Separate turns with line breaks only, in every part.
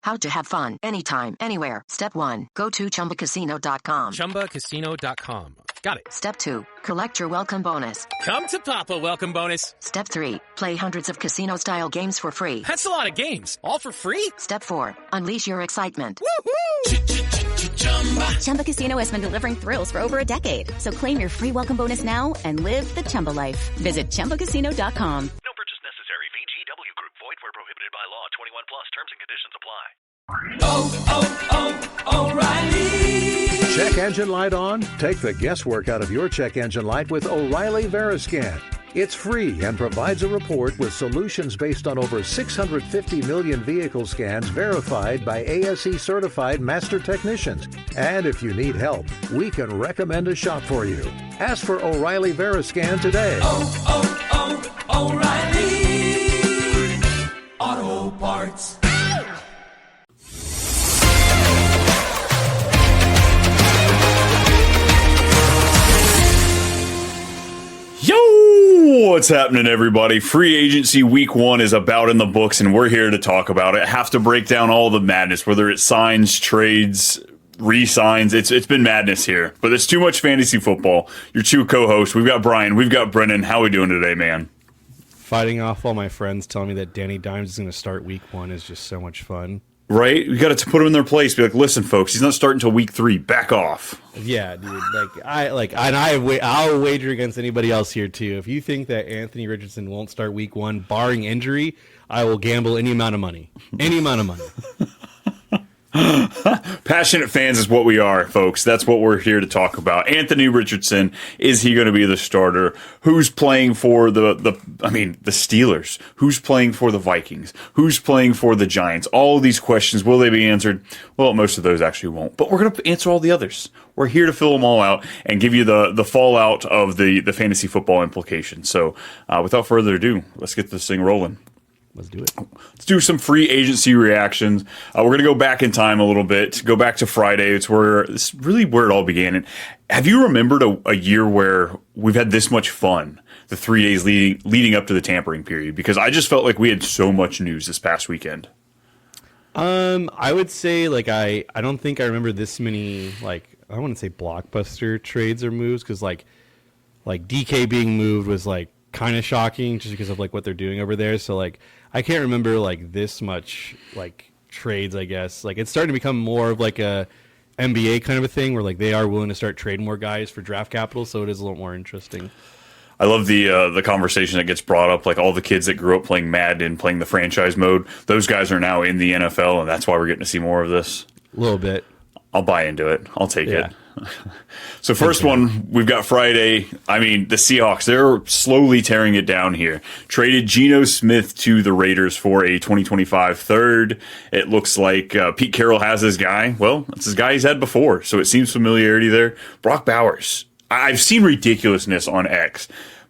How to have fun anytime, anywhere. Step 1. Go to ChumbaCasino.com.
ChumbaCasino.com. Got it.
Step 2. Collect your welcome bonus.
Come to Papa welcome bonus.
Step 3. Play hundreds of casino-style games for free.
That's a lot of games. All for free?
Step 4. Unleash your excitement.
Woohoo!
Chumba Casino has been delivering thrills for over a decade. So claim your free welcome bonus now and live the Chumba life. Visit ChumbaCasino.com.
No purchase necessary. VGW Group. Void where prohibited by law. 21 plus. Terms and conditions apply.
O'Reilly.
Check engine light on? Take the guesswork out of your check engine light with O'Reilly Veriscan. It's free and provides a report with solutions based on over 650 million vehicle scans verified by ASE certified master technicians. And if you need help, we can recommend a shop for you. Ask for O'Reilly Veriscan today.
O'Reilly Auto Parts.
Yo! What's happening, everybody? Free agency week 1 is about in the books, and we're here to talk about it. Have to break down all the madness, whether it's signs, trades, re-signs. It's been madness here, but it's too much fantasy football. Your two co-hosts, we've got Brian, we've got Brennan. How are we doing today, man?
Fighting off all my friends telling me that Danny Dimes is going to start week 1 is just so much fun.
Right? We got to put him in their place. Be like, listen, folks, he's not starting until week 3. Back off.
Yeah, dude. I'll wager against anybody else here too. If you think that Anthony Richardson won't start week 1, barring injury, I will gamble any amount of money. Any amount of money.
Passionate fans is what we are, folks. That's what we're here to talk about. Anthony Richardson, is he going to be the starter? Who's playing for the Steelers? Who's playing for the Vikings? Who's playing for the Giants? All of these questions, will they be answered? Well, most of those actually won't, but we're going to answer all the others. We're here to fill them all out and give you the fallout of the fantasy football implications. So without further ado, let's get this thing rolling.
Let's do it.
Let's do some free agency reactions. We're going to go back in time a little bit, go back to Friday. It's really where it all began. And have you remembered a year where we've had this much fun, the 3 days leading up to the tampering period? Because I just felt like we had so much news this past weekend.
I would say I don't think I remember this many I don't want to say blockbuster trades or moves because like DK being moved was kind of shocking just because of what they're doing over there. So I can't remember this much trades, I guess. It's starting to become more of a NBA kind of a thing where they are willing to start trading more guys for draft capital, so it is a little more interesting.
I love the conversation that gets brought up, all the kids that grew up playing Madden, playing the franchise mode. Those guys are now in the NFL, and that's why we're getting to see more of this.
A little bit.
I'll buy into it. I'll take it. So first one, we've got Friday. The Seahawks, they're slowly tearing it down here. Traded Geno Smith to the Raiders for a 2025 third. It looks like Pete Carroll has his guy. Well, it's his guy he's had before, so it seems familiarity there. Brock Bowers. I've seen ridiculousness on X.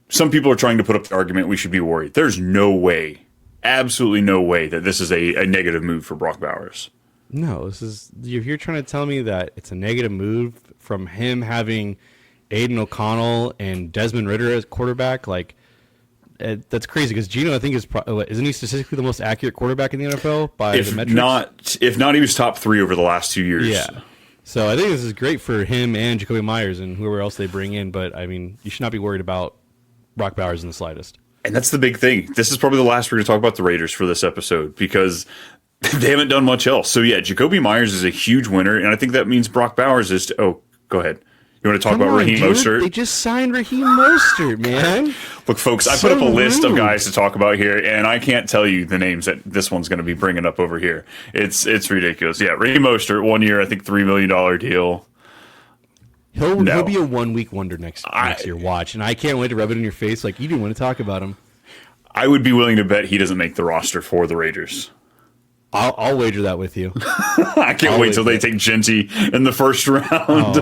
Some people are trying to put up the argument we should be worried. There's no way, absolutely no way that this is a negative move for Brock Bowers.
No, if you're trying to tell me that it's a negative move from him having Aiden O'Connell and Desmond Ridder as quarterback, that's crazy because Geno, I think, isn't he statistically the most accurate quarterback in the NFL by the metrics?
If not, he was top 3 over the last 2 years.
Yeah. So I think this is great for him and Jacoby Myers and whoever else they bring in, but you should not be worried about Brock Bowers in the slightest.
And that's the big thing. This is probably the last we're going to talk about the Raiders for this episode because they haven't done much else. So, yeah, Jacoby Myers is a huge winner, and I think that means Brock Bowers is go ahead. You want to talk about Raheem Mostert?
They just signed Raheem Mostert, man.
Look, folks, I put up a list of guys to talk about here, and I can't tell you the names that this one's going to be bringing up over here. It's ridiculous. Yeah, Raheem Mostert, 1 year, I think $3 million deal.
He'll be a 1 week wonder next year. Watch, and I can't wait to rub it in your face you didn't want to talk about him.
I would be willing to bet he doesn't make the roster for the Raiders.
I'll wager that with you.
I can't wait till they take Genty in the first round.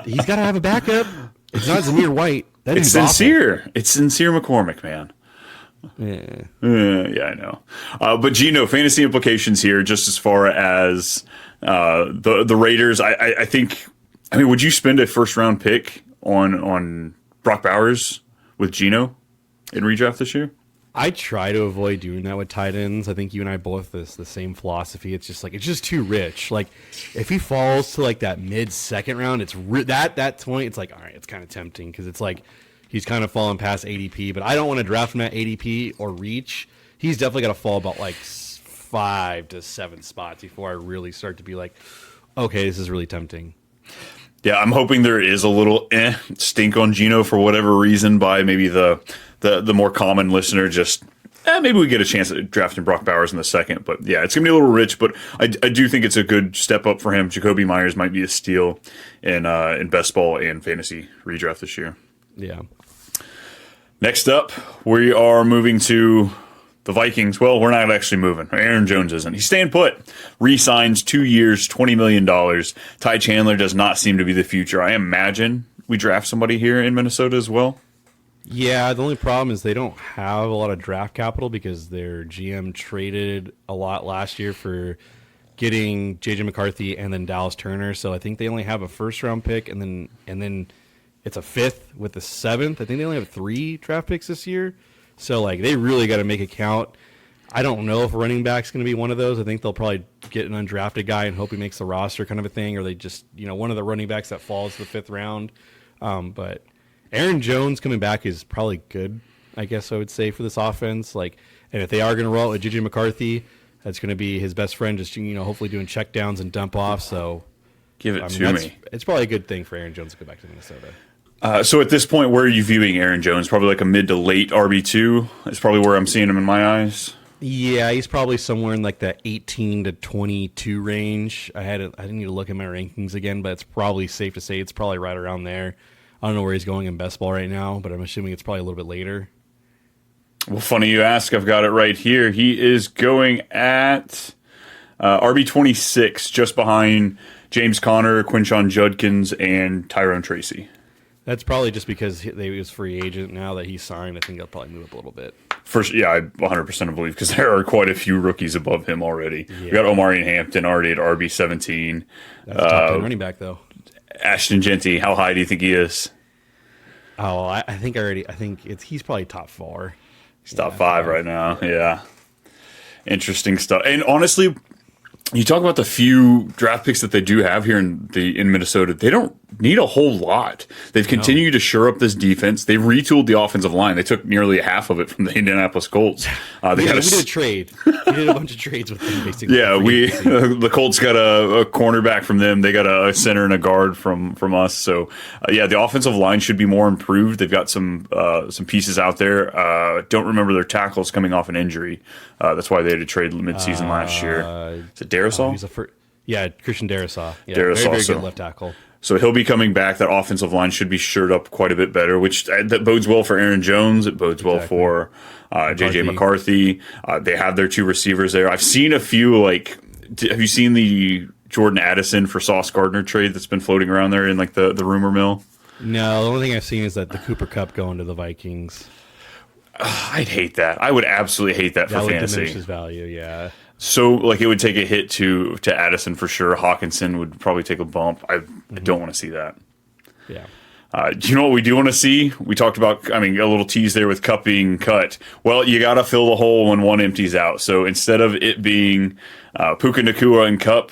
He's got to have a backup. It's not Zamir White.
It's sincere. Awful. It's sincere McCormick, man.
Yeah,
I know. But Geno, fantasy implications here, just as far as the Raiders. I think. Would you spend a first round pick on Brock Bowers with Geno in redraft this year?
I try to avoid doing that with tight ends. I think you and I both have the same philosophy. It's just like it's just too rich. Like if he falls to like that mid-second round, it's that point. It's like all right, it's kind of tempting because it's like he's kind of falling past ADP. But I don't want to draft him at ADP or reach. He's definitely got to fall about like 5 to 7 spots before I really start to be like, okay, this is really tempting.
Yeah, I'm hoping there is a little stink on Geno for whatever reason by maybe the more common listener. Just maybe we get a chance at drafting Brock Bowers in the second. But yeah, it's gonna be a little rich. But I do think it's a good step up for him. Jacoby Myers might be a steal in best ball and fantasy redraft this year.
Yeah.
Next up, we are moving to the Vikings. Well, we're not actually moving. Aaron Jones isn't. He's staying put. Re-signs 2 years, $20 million. Ty Chandler does not seem to be the future. I imagine we draft somebody here in Minnesota as well.
Yeah, the only problem is they don't have a lot of draft capital because their GM traded a lot last year for getting JJ McCarthy and then Dallas Turner. So I think they only have a first-round pick and then it's a fifth with the seventh. I think they only have 3 draft picks this year. So, like, they really got to make it count. I don't know if a running back's going to be one of those. I think they'll probably get an undrafted guy and hope he makes the roster kind of a thing, or they just, one of the running backs that falls to the 5th round. But Aaron Jones coming back is probably good, I guess I would say, for this offense. Like, and if they are going to roll it with JJ McCarthy, that's going to be his best friend, just, hopefully doing check downs and dump off. So,
give it to me.
It's probably a good thing for Aaron Jones to go back to Minnesota.
So at this point, where are you viewing Aaron Jones? Probably like a mid to late RB2. That's probably where I'm seeing him in my eyes.
Yeah, he's probably somewhere in like that 18 to 22 range. I didn't need to look at my rankings again, but it's probably safe to say it's probably right around there. I don't know where he's going in best ball right now, but I'm assuming it's probably a little bit later.
Well, funny you ask. I've got it right here. He is going at RB26, just behind James Conner, Quinshon Judkins, and Tyrone Tracy.
That's probably just because he was free agent. Now that he's signed, I think he'll probably move up a little bit.
First, yeah, I 100% believe because there are quite a few rookies above him already. Yeah. We got Omarion Hampton already at RB17.
That's a top 10 running back, though.
Ashton Genty, how high do you think he is?
Oh, I think he's probably top 4.
He's top 5 right now. Yeah, interesting stuff. And honestly, you talk about the few draft picks that they do have here in Minnesota. They don't need a whole lot. They've continued to shore up this defense. They retooled the offensive line. They took nearly half of it from the Indianapolis Colts.
We did a trade. We did a bunch of trades with them, basically.
Yeah, the Colts got a cornerback from them. They got a center and a guard from us. So, the offensive line should be more improved. They've got some pieces out there. Don't remember their tackles coming off an injury. That's why they had to trade midseason last year. Is it Darisaw?
Christian Darisaw. Yeah,
Darisaw,
very good left tackle.
So he'll be coming back. That offensive line should be shored up quite a bit better, which that bodes well for Aaron Jones. It bodes well for JJ McCarthy. They have their 2 receivers there. I've seen a few, have you seen the Jordan Addison for Sauce Gardner trade that's been floating around there in like the rumor mill?
No, the only thing I've seen is that the Cooper Kupp going to the Vikings.
I'd hate that. I would absolutely hate that for fantasy.
That would diminish his value, yeah.
So, it would take a hit to Addison for sure. Hawkinson would probably take a bump. I don't want to see that.
Yeah.
Do you know what we do want to see? We talked about, a little tease there with Kupp being cut. Well, you got to fill the hole when one empties out. So instead of it being Puka Nacua and Kupp,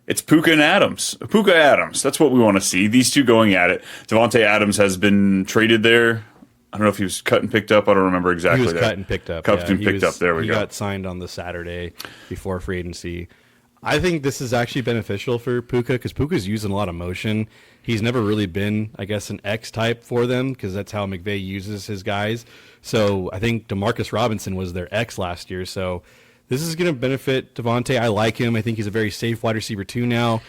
it's Puka and Adams. Puka Adams. That's what we want to see. These two going at it. Devontae Adams has been traded there. I don't know if he was cut and picked up. I don't remember exactly.
He was cut and picked up.
Cut and picked up. There we go.
He got signed on the Saturday before free agency. I think this is actually beneficial for Puka because Puka's using a lot of motion. He's never really been, I guess, an X type for them because that's how McVay uses his guys. So I think DeMarcus Robinson was their X last year. So this is going to benefit Devontae. I like him. I think he's a very safe wide receiver too now.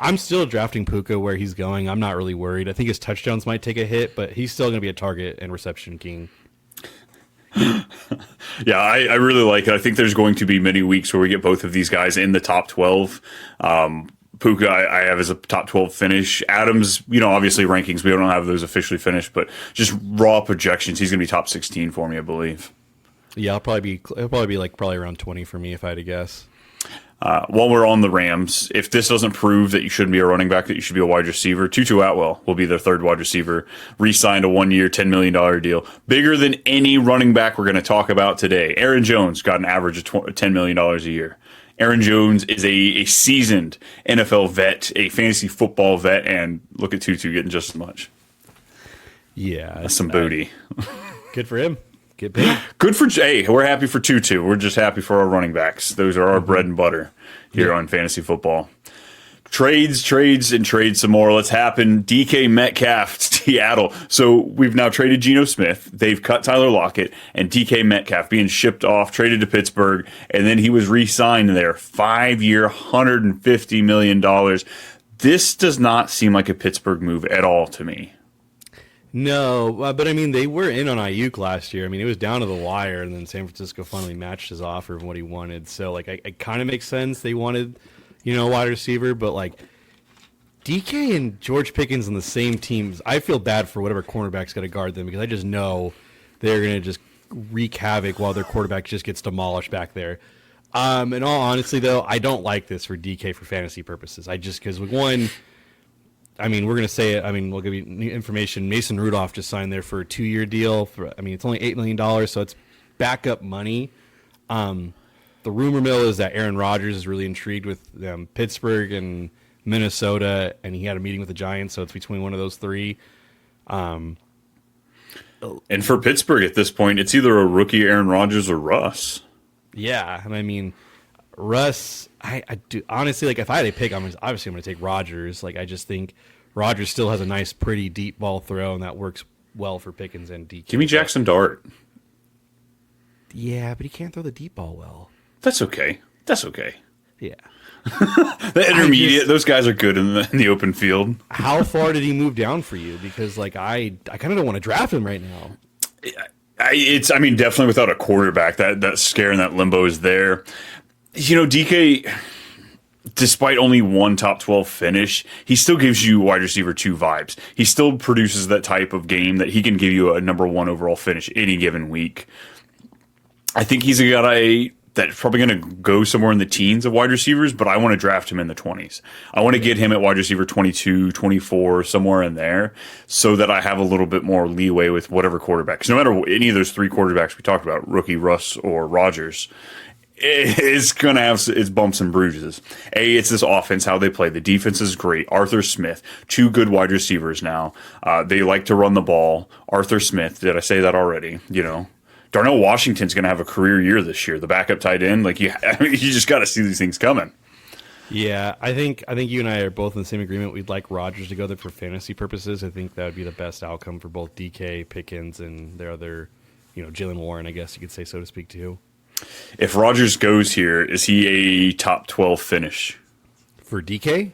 I'm still drafting Puka where he's going. I'm not really worried. I think his touchdowns might take a hit, but he's still going to be a target and reception king.
Yeah, I really like it. I think there's going to be many weeks where we get both of these guys in the top 12. Puka, I have as a top 12 finish. Adams, obviously rankings, we don't have those officially finished, but just raw projections, he's going to be top 16 for me, I believe.
Yeah, it'll probably be around 20 for me if I had to guess.
While we're on the Rams, if this doesn't prove that you shouldn't be a running back, that you should be a wide receiver, Tutu Atwell will be their third wide receiver, re-signed a 1-year, $10 million deal, bigger than any running back we're going to talk about today. Aaron Jones got an average of $10 million a year. Aaron Jones is a seasoned NFL vet, a fantasy football vet, and look at Tutu getting just as much.
Yeah.
That's some booty.
Good for him. Get paid.
Good for Jay. We're happy for Tutu. We're just happy for our running backs. Those are our bread and butter here on fantasy football. Trades, and trades some more. Let's happen. DK Metcalf, Seattle. So we've now traded Geno Smith. They've cut Tyler Lockett, and DK Metcalf being shipped off, traded to Pittsburgh, and then he was re-signed there. 5-year, $150 million. This does not seem like a Pittsburgh move at all to me.
No, but I mean, they were in on Ayuk last year. I mean, it was down to the wire, and then San Francisco finally matched his offer of what he wanted. So, like, it kind of makes sense. They wanted, a wide receiver, but, like, DK and George Pickens on the same teams, I feel bad for whatever cornerback's got to guard them because I just know they're going to just wreak havoc while their quarterback just gets demolished back there. In all honesty, though, I don't like this for DK for fantasy purposes. Because with one... I mean, we're going to say it. I mean, we'll give you new information. Mason Rudolph just signed there for a 2-year deal. It's only $8 million, so it's backup money. The rumor mill is that Aaron Rodgers is really intrigued with Pittsburgh and Minnesota, and he had a meeting with the Giants, so it's between one of those three. And
for Pittsburgh at this point, it's either a rookie Aaron Rodgers or Russ.
Yeah, and I mean, Russ, I do honestly, like, if I had a pick, I'm going to take Rodgers. Like, I just think Rodgers still has a nice, pretty deep ball throw, and that works well for Pickens and DK.
Give me Jackson Dart.
Yeah, but he can't throw the deep ball well.
That's okay.
Yeah.
The intermediate, those guys are good in the open field.
How far did he move down for you? Because, like, I kind of don't want to draft him right now.
Definitely without a quarterback, that scare and that limbo is there. DK, despite only one top 12 finish, he still gives you wide receiver 2 vibes. He still produces that type of game that he can give you a number 1 overall finish any given week. I think he's a guy that's probably going to go somewhere in the teens of wide receivers, but I want to draft him in the 20s. I want to get him at wide receiver 22, 24, somewhere in there, so that I have a little bit more leeway with whatever quarterback. 'Cause no matter any of those 3 quarterbacks we talked about, rookie, Russ, or Rodgers, it's going to have its bumps and bruises. It's this offense, how they play. The defense is great. Arthur Smith, 2 good wide receivers now. They like to run the ball. Arthur Smith, did I say that already? Darnell Washington's going to have a career year this year. The backup tight end, you just got to see these things coming.
Yeah, I think you and I are both in the same agreement. We'd like Rodgers to go there for fantasy purposes. I think that would be the best outcome for both DK, Pickens, and their other, Jalen Warren, I guess you could say, so to speak, too.
If Rodgers goes here, is he a top 12 finish?
For DK?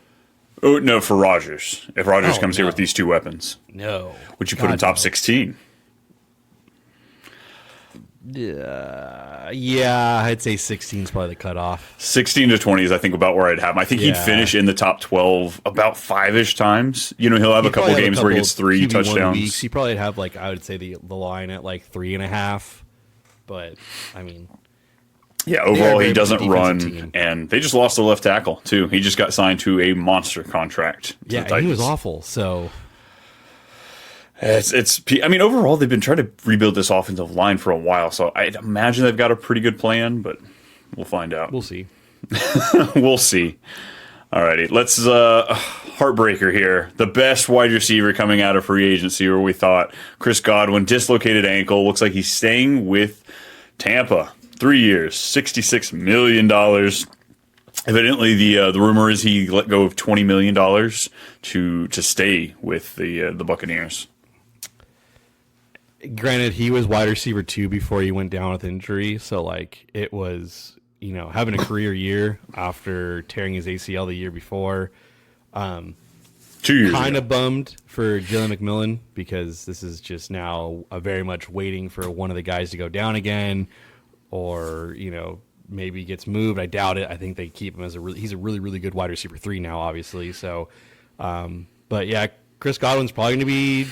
Oh, no, for Rodgers. If Rodgers comes here with these 2 weapons.
No.
Would you put him top 16?
Yeah, I'd say 16 is probably the cutoff.
16 to 20 is, I think, about where I'd have him. I think he'd finish in the top 12 about 5-ish times. He'll have a couple games where he gets 3 touchdowns.
Weeks. He probably have, I would say, the line at 3.5. But, I mean...
Yeah, overall, he doesn't run, and they just lost the left tackle, too. He just got signed to a monster contract.
Yeah, and he was awful, so...
overall, they've been trying to rebuild this offensive line for a while, so I'd imagine they've got a pretty good plan, but we'll find out.
We'll see.
We'll see. Alrighty, let's, heartbreaker here. The best wide receiver coming out of free agency, where we thought Chris Godwin, dislocated ankle, looks like he's staying with Tampa. 3 years, $66 million. Evidently, the rumor is he let go of $20 million to stay with the Buccaneers.
Granted, he was wide receiver 2 before he went down with injury, so it was having a career year after tearing his ACL the year before.
2 years.
Kind of bummed for Jalen McMillan because this is just now very much waiting for one of the guys to go down again. Or, maybe gets moved. I doubt it. I think they keep him as he's a really, really good wide receiver 3 now, obviously. So, but yeah, Chris Godwin's probably going to be,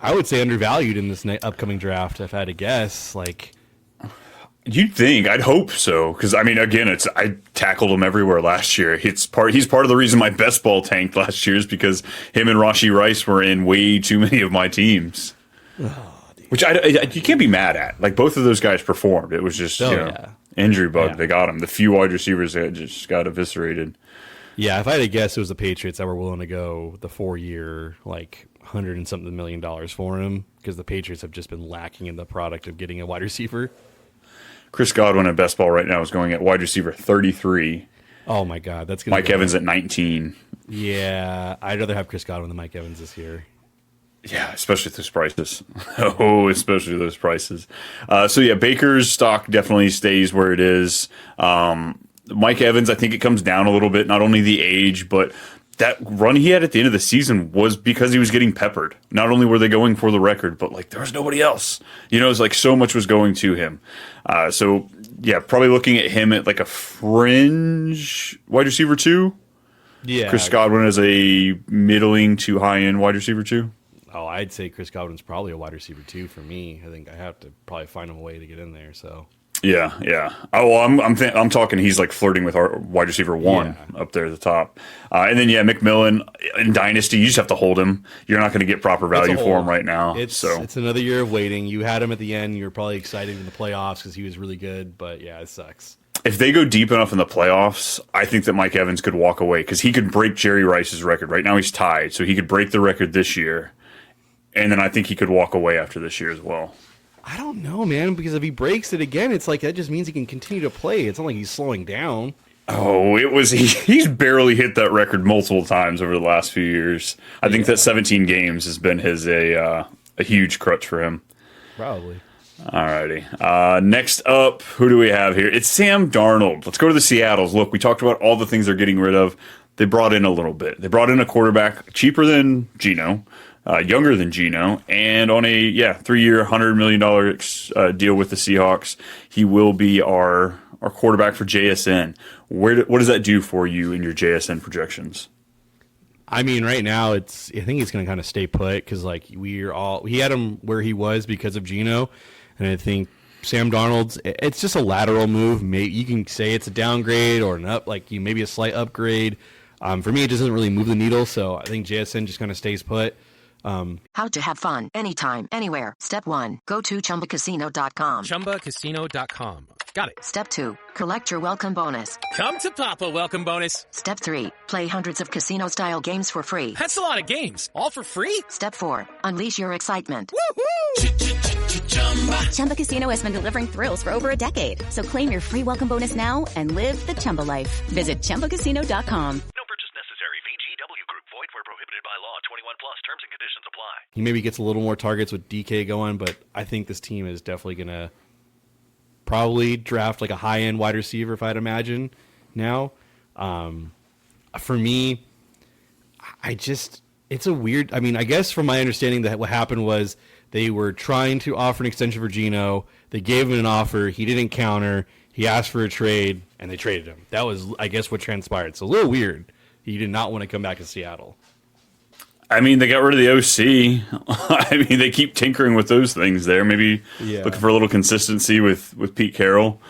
I would say, undervalued in this upcoming draft, if I had to guess.
You'd think. I'd hope so. Because, I mean, again, I tackled him everywhere last year. He's part of the reason my best ball tanked last year is because him and Rashee Rice were in way too many of my teams. Which you can't be mad at. Like, both of those guys performed. It was just, injury bug. They got him. The few wide receivers that just got eviscerated.
Yeah, if I had to guess, it was the Patriots that were willing to go the 4-year, like, $100 and something million for him, because the Patriots have just been lacking in the product of getting a wide receiver.
Chris Godwin at best ball right now is going at wide receiver 33.
Oh my God, that's gonna
Mike Evans at 19.
Yeah, I'd rather have Chris Godwin than Mike Evans this year.
Yeah, especially with those prices. Especially those prices. So yeah, Baker's stock definitely stays where it is. Mike Evans, I think it comes down a little bit. Not only the age, but that run he had at the end of the season was because he was getting peppered. Not only were they going for the record, but like there was nobody else. It's like so much was going to him. So yeah, probably looking at him at like a fringe wide receiver 2.
Yeah,
Chris Godwin as a middling to high end wide receiver 2.
Oh, I'd say Chris Godwin's probably a wide receiver 2 for me. I think I have to probably find him a way to get in there. So.
Yeah. Oh, well, I'm talking. He's like flirting with our wide receiver 1 up there at the top, and then McMillan in Dynasty. You just have to hold him. You're not going to get proper value for him right now.
It's another year of waiting. You had him at the end. You were probably excited in the playoffs because he was really good. But yeah, it sucks.
If they go deep enough in the playoffs, I think that Mike Evans could walk away because he could break Jerry Rice's record. Right now he's tied, so he could break the record this year, and then I think he could walk away after this year as well.
I don't know, man, because if he breaks it again, it's like that just means he can continue to play. It's not like he's slowing down.
Oh, he's barely hit that record multiple times over the last few years. I think that 17 games has been a huge crutch for him.
Probably.
Alrighty. Next up, who do we have here? It's Sam Darnold. Let's go to the Seattles. Look, we talked about all the things they're getting rid of. They brought in a little bit. They brought in a quarterback cheaper than Geno. Younger than Geno, and on a 3-year, $100 million deal with the Seahawks. He will be our quarterback for JSN. What does that do for you in your JSN projections?
I mean, right now I think he's going to kind of stay put because like he had him where he was because of Geno, and I think Sam Darnold's it's just a lateral move. Maybe you can say it's a downgrade or an up, like maybe a slight upgrade. For me, it doesn't really move the needle, so I think JSN just kind of stays put.
How to have fun anytime, anywhere. Step 1, go to ChumbaCasino.com.
ChumbaCasino.com. Got it.
Step 2, collect your welcome bonus.
Come to Papa welcome bonus.
Step 3, play hundreds of casino-style games for free.
That's a lot of games, all for free?
Step 4, unleash your excitement.
Chumba Casino has been delivering thrills for over a decade. So claim your free welcome bonus now and live the Chumba life. Visit ChumbaCasino.com.
No purchase necessary. VGW Group. Void where prohibited by law. 21 plus. Terms and conditions apply.
He maybe gets a little more targets with DK going, but I think this team is definitely going to probably draft like a high-end wide receiver, if I'd imagine, now. For me, it's a weird... I mean, I guess from my understanding that what happened was they were trying to offer an extension for Geno. They gave him an offer. He didn't counter. He asked for a trade, and they traded him. That was, I guess, what transpired. It's a little weird. He did not want to come back to Seattle.
I mean, they got rid of the OC. I mean, they keep tinkering with those things there. Maybe looking for a little consistency with Pete Carroll.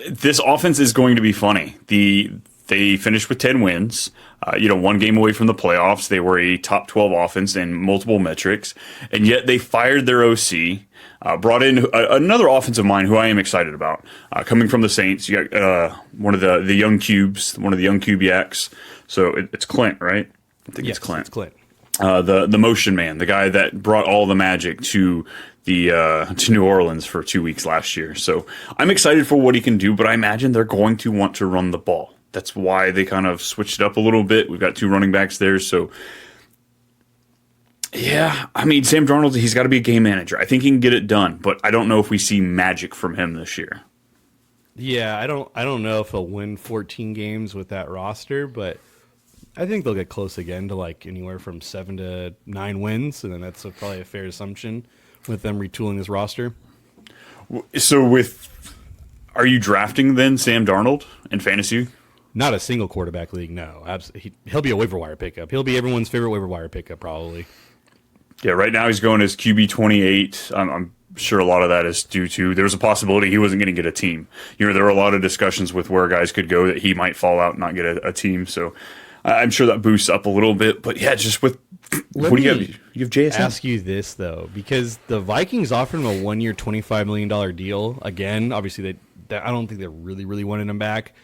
This offense is going to be funny. They finished with 10 wins. 1 game away from the playoffs. They were a top 12 offense in multiple metrics, and yet they fired their OC. Brought in another offensive mind who I am excited about. Coming from the Saints, you got one of the young cubes, one of the young Kubiaks. So it's Clint, right? I think it's Clint.
It's Clint.
The motion man, the guy that brought all the magic to to New Orleans for 2 weeks last year. So I'm excited for what he can do, but I imagine they're going to want to run the ball. That's why they kind of switched it up a little bit. We've got 2 running backs there, so yeah. I mean, Sam Darnold, he's got to be a game manager. I think he can get it done, but I don't know if we see magic from him this year.
Yeah, I don't know if he'll win 14 games with that roster, but I think they'll get close again to like anywhere from 7 to 9 wins, and then that's probably a fair assumption with them retooling this roster.
So are you drafting then Sam Darnold in fantasy?
Not a single quarterback league, no. He'll be a waiver wire pickup. He'll be everyone's favorite waiver wire pickup, probably.
Yeah, right now he's going as QB 28. I'm sure a lot of that is due to there was a possibility he wasn't going to get a team. There were a lot of discussions with where guys could go that he might fall out and not get a team. So I'm sure that boosts up a little bit. But yeah, just with what do you have? You have JSN.
Ask you this though, because the Vikings offered him a 1-year, $25 million deal. Again, obviously I don't think they really wanted him back.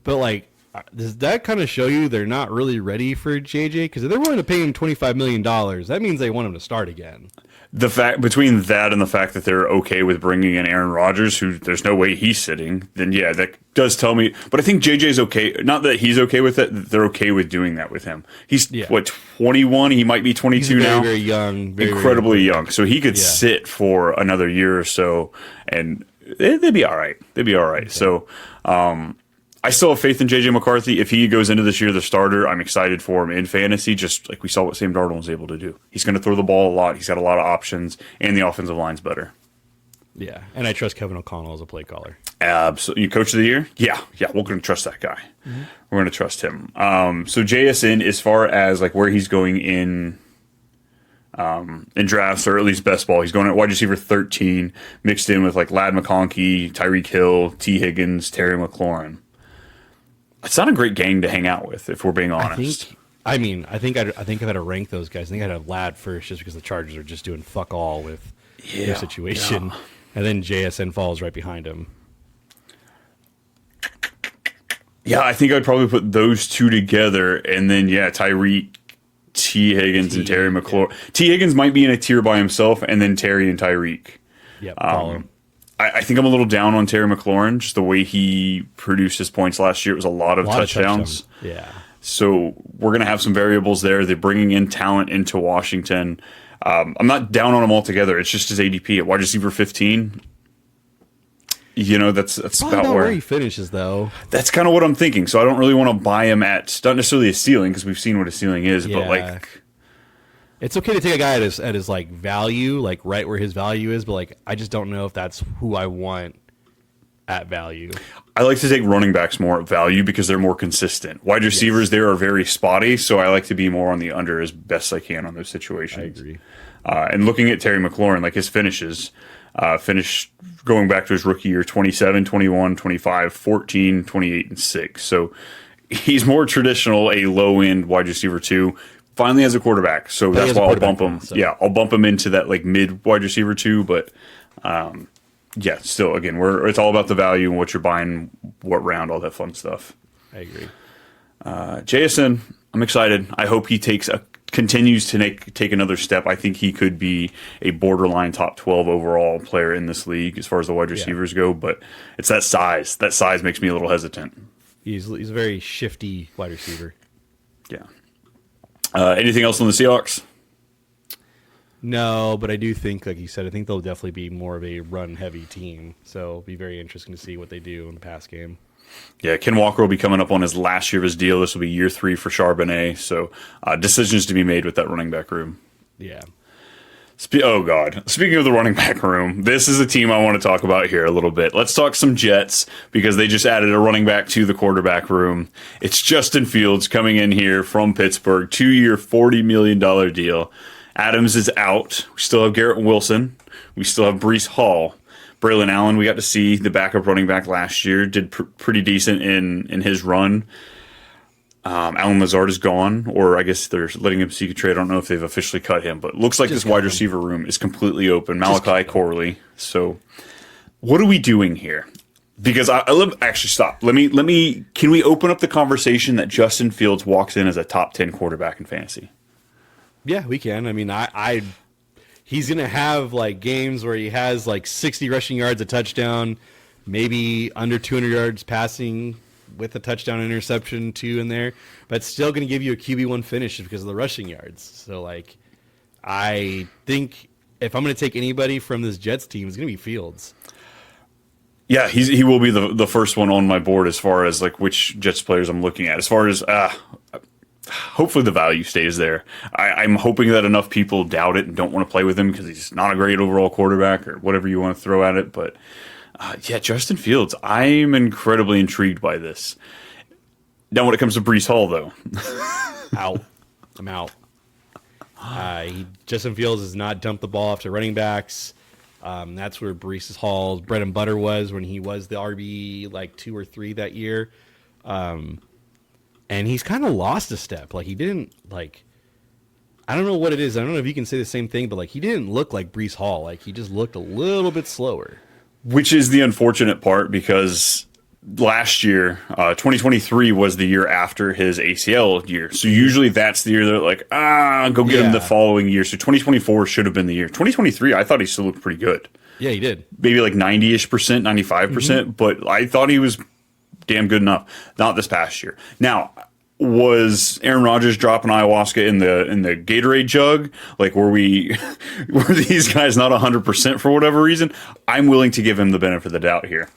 But like, does that kind of show you they're not really ready for JJ? Because if they're willing to pay him $25 million, that means they want him to start again.
The fact between that and the fact that they're okay with bringing in Aaron Rodgers, who there's no way he's sitting, then yeah, that does tell me. But I think JJ's okay. Not that he's okay with it; they're okay with doing that with him. He's 21. He might be 22
he's
now.
Very young,
incredibly young. So he could sit for another year or so, and they'd be all right. They'd be all right. Okay. So. I still have faith in J.J. McCarthy. If he goes into this year the starter, I'm excited for him in fantasy, just like we saw what Sam Darnold was able to do. He's going to throw the ball a lot. He's got a lot of options, and the offensive line's better.
Yeah, and I trust Kevin O'Connell as a play caller.
Absolutely. Coach of the year? Yeah, we're going to trust that guy. Mm-hmm. We're going to trust him. So JSN, as far as like where he's going in drafts, or at least best ball, he's going at wide receiver 13, mixed in with like Ladd McConkey, Tyreek Hill, T. Higgins, Terry McLaurin. It's not a great gang to hang out with, if we're being honest.
I think I've had to rank those guys. I think I'd have Ladd first, just because the Chargers are just doing fuck all with their situation, and then JSN falls right behind him. Yeah,
I think I'd probably put those two together, and then Tyreek, T. Higgins, and Terry McLaurin. Yeah. T. Higgins might be in a tier by himself, and then Terry and Tyreek.
Yep, follow him.
I think I'm a little down on Terry McLaurin. Just the way he produced his points last year, it was a lot of touchdowns.
Yeah.
So we're going to have some variables there. They're bringing in talent into Washington. I'm not down on him altogether. It's just his ADP at wide receiver 15. That's about
where he finishes, though.
That's kind of what I'm thinking. So I don't really want to buy him at not necessarily a ceiling, because we've seen what a ceiling is, but like.
It's okay to take a guy at his like value, like right where his value is, but like I just don't know if that's who I want at value.
I like to take running backs more at value because they're more consistent. Wide receivers there are very spotty, so I like to be more on the under as best I can on those situations.
I agree.
And looking at Terry McLaurin, like his finishes, going back to his rookie year, 27, 21, 25, 14, 28, and 6. So he's more traditional, a low-end wide receiver 2. Finally has a quarterback, so that's why I'll bump him. So. Yeah, I'll bump him into that like mid wide receiver 2, but still, again, it's all about the value and what you're buying, what round, all that fun stuff.
I agree.
JSN, I'm excited. I hope he continues to take another step. I think he could be a borderline top 12 overall player in this league as far as the wide receivers go, but it's that size. That size makes me a little hesitant.
He's a very shifty wide receiver.
Yeah. Anything else on the Seahawks?
No, but I do think, like you said, I think they'll definitely be more of a run-heavy team. So it'll be very interesting to see what they do in the pass game.
Yeah, Ken Walker will be coming up on his last year of his deal. This will be year 3 for Charbonnet. So decisions to be made with that running back room.
Yeah.
Oh, God. Speaking of the running back room, this is a team I want to talk about here a little bit. Let's talk some Jets, because they just added a running back to the quarterback room. It's Justin Fields coming in here from Pittsburgh, 2-year, $40 million deal. Adams is out. We still have Garrett Wilson. We still have Breece Hall. Braylon Allen, we got to see the backup running back last year, did pretty decent in his run. Alan Lazard is gone, or I guess they're letting him seek a trade. I don't know if they've officially cut him, but it looks like this wide receiver room is completely open. Malachi Corley. So what are we doing here? Because actually stop. Let me. Can we open up the conversation that Justin Fields walks in as a top 10 quarterback in fantasy?
Yeah, we can. I mean, he's gonna have like games where he has like 60 rushing yards, a touchdown, maybe under 200 yards passing, with a touchdown interception 2 in there, but still going to give you a QB1 finish because of the rushing yards. So, like, I think if I'm going to take anybody from this Jets team, it's going to be Fields.
Yeah, he will be the first one on my board as far as like which Jets players I'm looking at. As far as hopefully the value stays there. I'm hoping that enough people doubt it and don't want to play with him because he's not a great overall quarterback or whatever you want to throw at it, but. Justin Fields, I'm incredibly intrigued by this. Now, when it comes to Breece Hall, though.
Out. I'm out. Justin Fields has not dumped the ball off to running backs. That's where Breece Hall's bread and butter was when he was the RB like 2 or 3 that year. And he's kind of lost a step. Like he didn't like. I don't know what it is. I don't know if you can say the same thing, but like he didn't look like Breece Hall. Like he just looked a little bit slower.
Which is the unfortunate part because last year, 2023 was the year after his ACL year. So usually that's the year they're like, go get him the following year. So 2024 should have been the year. 2023, I thought he still looked pretty good.
Yeah, he did.
Maybe like 90-ish percent, 95%, but I thought he was damn good enough. Not this past year. Now, was Aaron Rodgers dropping ayahuasca in the Gatorade jug? Like, were these guys not 100% for whatever reason? I'm willing to give him the benefit of the doubt here.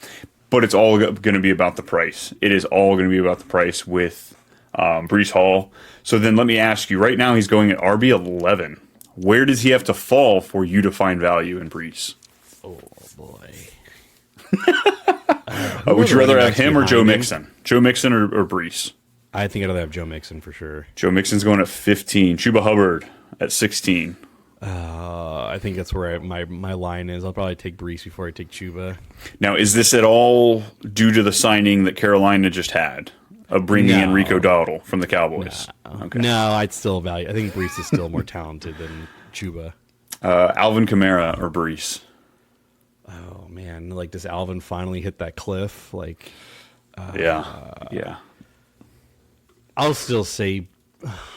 But it's all going to be about the price. It is all going to be about the price with Breece Hall. So then let me ask you, right now he's going at RB11. Where does he have to fall for you to find value in Breece?
Oh, boy.
Would you rather have him or Joe Mixon? Joe Mixon or Breece?
I think I'd rather have Joe Mixon for sure.
Joe Mixon's going at 15. Chuba Hubbard at 16.
I think that's where my line is. I'll probably take Breece before I take Chuba.
Now, is this at all due to the signing that Carolina just had of bringing in Rico Dowdle from the Cowboys?
No, I'd still value. I think Breece is still more talented than Chuba.
Alvin Kamara or Breece?
Oh man, like does Alvin finally hit that cliff? Like,
yeah.
I'll still say, oh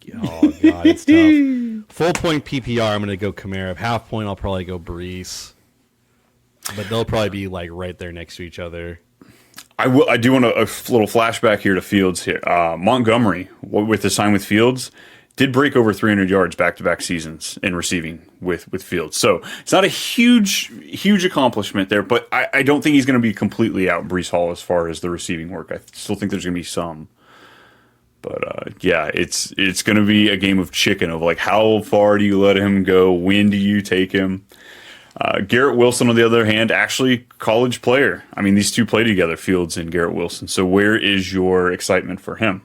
god, it's tough. Full point PPR, I'm going to go Kamara. Half point, I'll probably go Breece. But they'll probably be like right there next to each other.
I do want a little flashback here to Fields here. Montgomery, with the sign with Fields, did break over 300 yards back-to-back seasons in receiving with Fields. So it's not a huge accomplishment there, but I don't think he's going to be completely out Breece Hall as far as the receiving work. I still think there's going to be some. But, it's going to be a game of chicken of, like, how far do you let him go? When do you take him? Garrett Wilson, on the other hand, actually college player. I mean, these two play together, Fields and Garrett Wilson. So where is your excitement for him?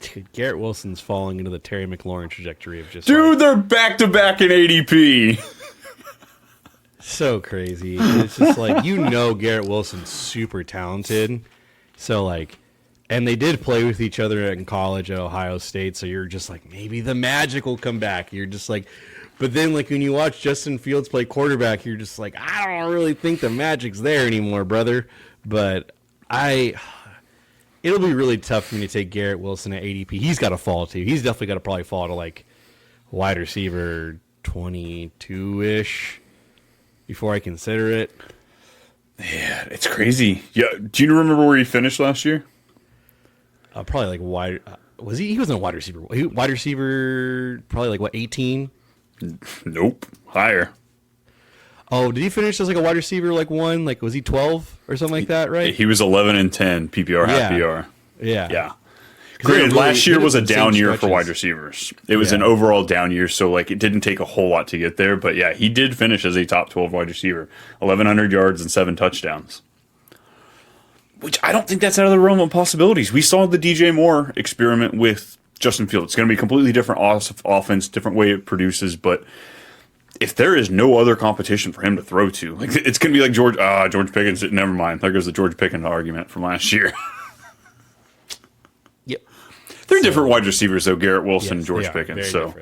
Dude, Garrett Wilson's falling into the Terry McLaurin trajectory of just...
Dude, they're back-to-back in ADP.
So crazy. It's just like, Garrett Wilson's super talented. So, like... And they did play with each other in college at Ohio State, so you're just like, maybe the magic will come back. You're just like, but then like when you watch Justin Fields play quarterback, you're just like, I don't really think the magic's there anymore, brother. But it'll be really tough for me to take Garrett Wilson at ADP. He's got to fall too. He's definitely got to probably fall to like wide receiver 22-ish before I consider it.
Yeah, it's crazy. Yeah, do you remember where he finished last year?
Probably like wide. Was he? He wasn't a wide receiver. Wide receiver, probably like what, 18?
Nope, higher.
Oh, did he finish as like a wide receiver like one? Like was he 12 or something like that? Right.
He was 11 and 10 PPR half PPR.
Yeah.
Granted, last year was a down year for wide receivers. It was an overall down year, so like it didn't take a whole lot to get there. But yeah, he did finish as a top 12 wide receiver, 1,100 yards and 7 touchdowns. Which I don't think that's out of the realm of possibilities. We saw the DJ Moore experiment with Justin Fields. It's going to be a completely different offense, different way it produces. But if there is no other competition for him to throw to, like it's going to be like George Pickens. Never mind. There goes the George Pickens argument from last year.
Yep.
They're different wide receivers, though, Garrett Wilson, George Pickens. So,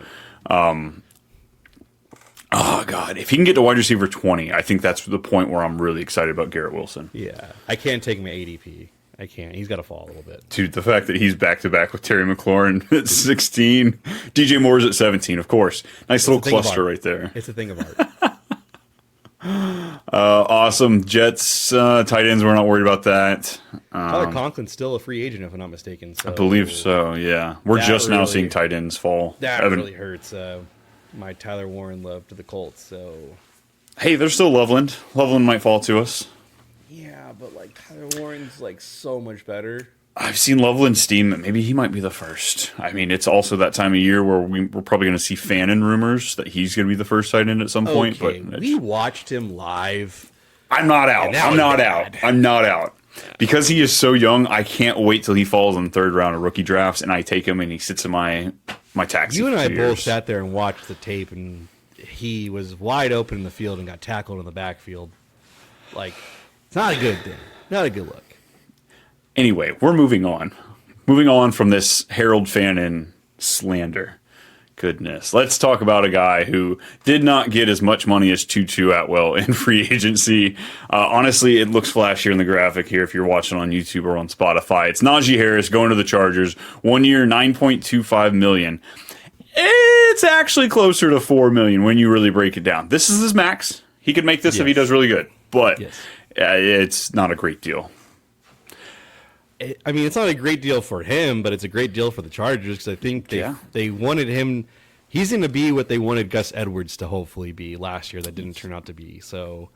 oh, God. If he can get to wide receiver 20, I think that's the point where I'm really excited about Garrett Wilson.
Yeah. I can't take him at ADP. I can't. He's got to fall a little bit.
Dude, the fact that he's back-to-back with Terry McLaurin at 16. DJ Moore's at 17, of course. Nice little cluster right there.
It's a thing of art.
Awesome. Jets, tight ends, we're not worried about that.
Tyler Conklin's still a free agent, if I'm not mistaken. So
I believe so, yeah. We're just now seeing tight ends fall.
That really hurts my Tyler Warren love to the Colts. So,
hey, there's still Loveland. Loveland might fall to us.
Yeah, but like Tyler Warren's like so much better.
I've seen Loveland steam that maybe he might be the first. I mean, it's also that time of year where we're probably going to see FFAN rumors that he's going to be the first tight end at some point. But
we watched him live.
I'm not out. I'm not out. Because he is so young, I can't wait till he falls in the third round of rookie drafts, and I take him and he sits in my taxi.
You and I both sat there and watched the tape, and he was wide open in the field and got tackled in the backfield. Like, it's not a good thing. Not a good look.
Anyway, we're moving on. Moving on from this Harold Fannin slander. Goodness. Let's talk about a guy who did not get as much money as Tutu Atwell in free agency. Honestly, it looks flashier in the graphic here if you're watching on YouTube or on Spotify. It's Najee Harris going to the Chargers. 1 year, $9.25 million. It's actually closer to $4 million when you really break it down. This is his max. He could make this if he does really good, but it's not a great deal.
I mean, it's not a great deal for him, but it's a great deal for the Chargers because I think they wanted him. He's going to be what they wanted Gus Edwards to hopefully be last year. That didn't turn out to be. So,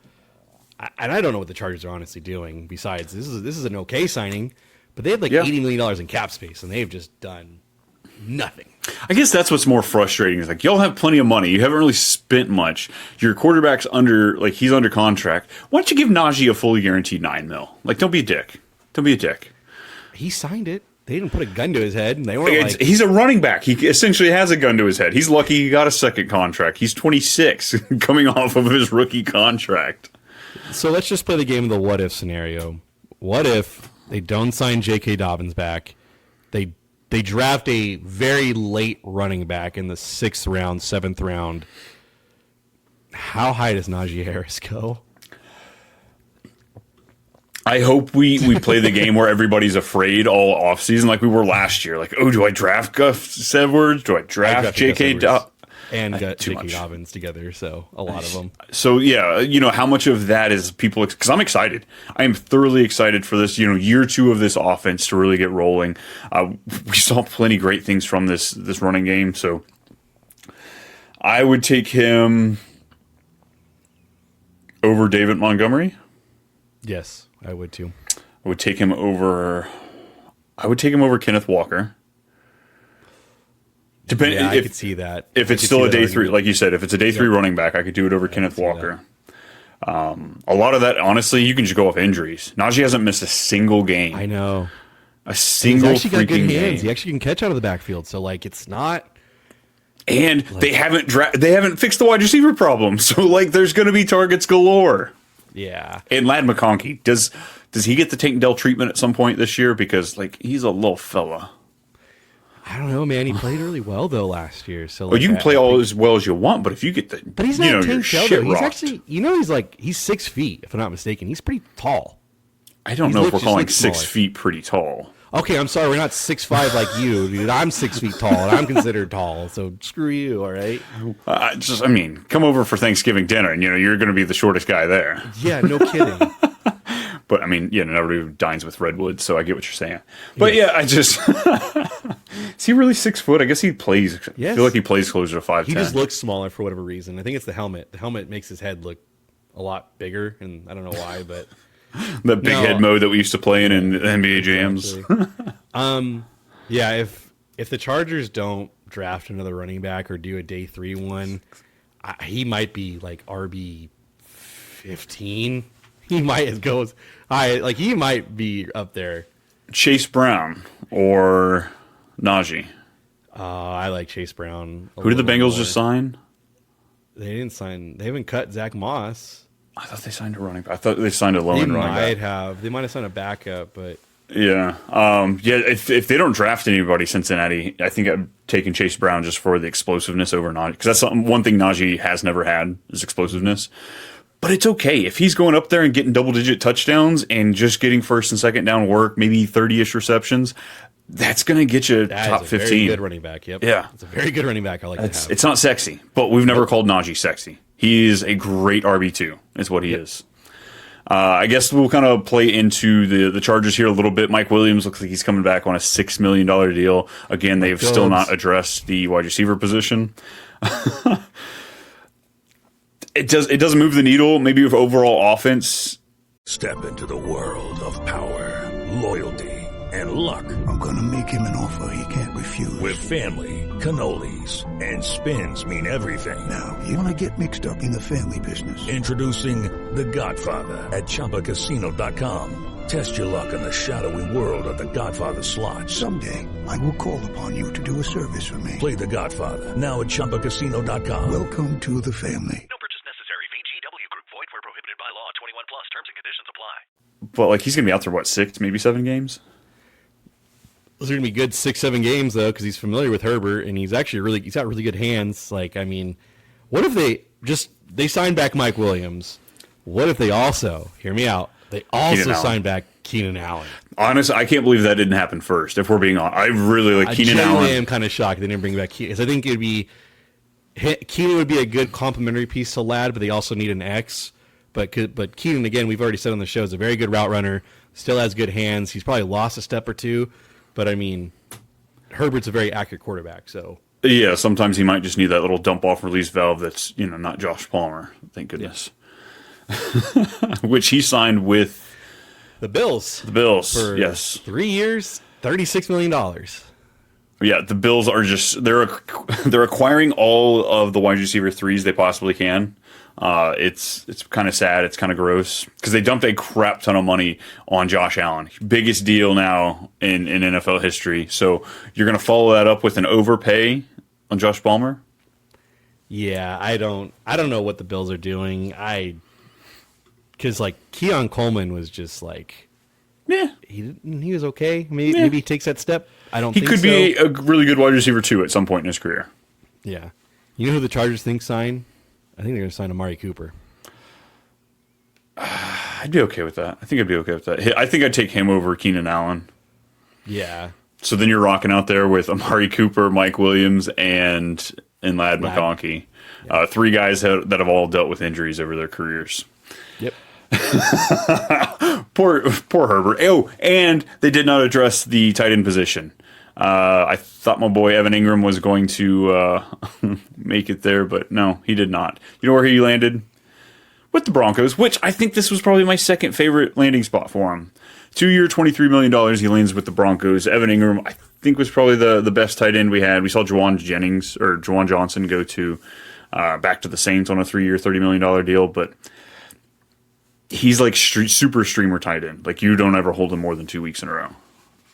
and I don't know what the Chargers are honestly doing. Besides, this is an okay signing, but they had like $80 million in cap space, and they've just done nothing.
I guess that's what's more frustrating. Is like y'all have plenty of money. You haven't really spent much. Your quarterback's he's under contract. Why don't you give Najee a fully guaranteed $9 million? Like, don't be a dick. Don't be a dick.
He signed it. They didn't put a gun to his head, and they weren't
he's a running back. He essentially has a gun to his head. He's lucky he got a second contract. He's 26, coming off of his rookie contract.
So let's just play the game of the what if scenario. What if they don't sign J.K. Dobbins back? They draft a very late running back in the 6th round, 7th round. How high does Najee Harris go?
I hope we play the game where everybody's afraid all offseason like we were last year. Like, do I draft Gus Edwards? Do I draft J.K. Dobbins?
And J.K. Dobbins together, so a lot of them.
So, yeah, how much of that is people... Because I'm excited. I am thoroughly excited for this, year 2 of this offense to really get rolling. We saw plenty great things from this running game, so I would take him over David Montgomery.
Yes, I would too.
I would take him over Kenneth Walker.
I could see that.
If it's still a day 3, like you said, if it's a day 3 running back, I could do it over Kenneth Walker. A lot of that, honestly, you can just go off injuries. Najee hasn't missed a single game.
I know.
A single
He's actually got good hands.
game.
He actually can catch out of the backfield, so it's not.
And they haven't fixed the wide receiver problem, so there's going to be targets galore.
Yeah.
And Ladd McConkey, does he get the Tank Dell treatment at some point this year? Because he's a little fella.
I don't know, man. He played really well though last year. So
you can play as well as you want, but if you get
but he's not Tank Dell though. He's
rocked.
actually, he's 6 feet if I'm not mistaken. He's pretty tall.
I don't know if we're calling 6 feet pretty tall.
Okay, I'm sorry. We're not 6'5" like you, dude. I'm 6 feet tall, and I'm considered tall. So screw you. All right.
Come over for Thanksgiving dinner, and you're going to be the shortest guy there.
Yeah, no kidding.
But nobody dines with redwood, so I get what you're saying. But I just is he really 6 foot? I guess he plays.
Yes.
I feel like he plays closer to 5'10".
He just looks smaller for whatever reason. I think it's the helmet. The helmet makes his head look a lot bigger, and I don't know why, but.
The big head mode that we used to play in NBA jams.
If the Chargers don't draft another running back or do a day 3 one, he might be RB 15. He might go as high. He might be up there.
Chase Brown or Najee.
I like Chase Brown.
Who did the Bengals just sign?
They didn't sign. They haven't cut Zach Moss.
I thought they signed a running back. I thought they signed a low-end running back.
They might have signed a backup, but...
Yeah. If they don't draft anybody, Cincinnati, I think I'm taking Chase Brown just for the explosiveness over Najee. Because that's one thing Najee has never had is explosiveness. But it's okay. If he's going up there and getting double-digit touchdowns and just getting first and second down work, maybe 30-ish receptions, that's going to get you top 15.
Very good running back, yep.
Yeah.
It's a very good running back I like to have.
It's not sexy, but we've never called Najee sexy. He is a great RB2, is what he is. I guess we'll kind of play into the Chargers here a little bit. Mike Williams looks like he's coming back on a $6 million deal. Again, they've still not addressed the wide receiver position. It doesn't move the needle, maybe with overall offense.
Step into the world of power, loyalty, and luck.
I'm going to make him an offer he can't refuse.
With family, cannolis, and spins mean everything.
Now, you want to get mixed up in the family business.
Introducing The Godfather at ChumbaCasino.com. Test your luck in the shadowy world of The Godfather slot.
Someday, I will call upon you to do a service for me.
Play The Godfather, now at ChumbaCasino.com.
Welcome to the family.
No purchase necessary. VGW Group. Void where prohibited by law. 21 plus. Terms and conditions apply.
But like he's gonna be out there, what, 6, maybe 7 games?
Those are gonna be good 6-7 games though, because he's familiar with Herbert and he's got really good hands. Like, I mean, what if they signed back Mike Williams? What if they also, hear me out, they also signed back Keenan Allen?
Honestly, I can't believe that didn't happen first. If we're being honest, I really like Keenan Allen.
I am kind of shocked they didn't bring back Keenan. I think Keenan would be a good complementary piece to Ladd, but they also need an X. But Keenan, again, we've already said on the show, is a very good route runner. Still has good hands. He's probably lost a step or two, but I mean, Herbert's a very accurate quarterback. So
yeah, sometimes he might just need that little dump off release valve. That's not Josh Palmer. Thank goodness. Yeah. Which he signed with
the Bills.
The Bills,
for
yes,
3 years, $36 million.
Yeah, the Bills are they're acquiring all of the wide receiver 3s they possibly can. It's kind of sad. It's kind of gross because they dumped a crap ton of money on Josh Allen. Biggest deal now in NFL history. So you're going to follow that up with an overpay on Josh Palmer?
Yeah, I don't know what the Bills are doing. Because like Keon Coleman was just like,
yeah,
he was okay. Maybe he takes that step. I don't.
He
think
could
so.
be a really good wide receiver too at some point in his career.
Yeah, you know who the Chargers think sign? I think they're going to sign Amari Cooper.
I'd be okay with that. I think I'd be okay with that. I think I'd take him over Keenan Allen.
Yeah.
So then you're rocking out there with Amari Cooper, Mike Williams, and Ladd McConkey. Yeah. 3 guys that have all dealt with injuries over their careers.
Yep.
Poor Herbert. Oh, and they did not address the tight end position. I thought my boy Evan Ingram was going to make it there, but no, he did not. You know where he landed? With the Broncos, which I think this was probably my second favorite landing spot for him. 2-year, $23 million. He lands with the Broncos. Evan Ingram, I think, was probably the best tight end we had. We saw Juwan Johnson go to back to the Saints on a 3-year, $30 million deal, but he's like super streamer tight end. Like, you don't ever hold him more than 2 weeks in a row.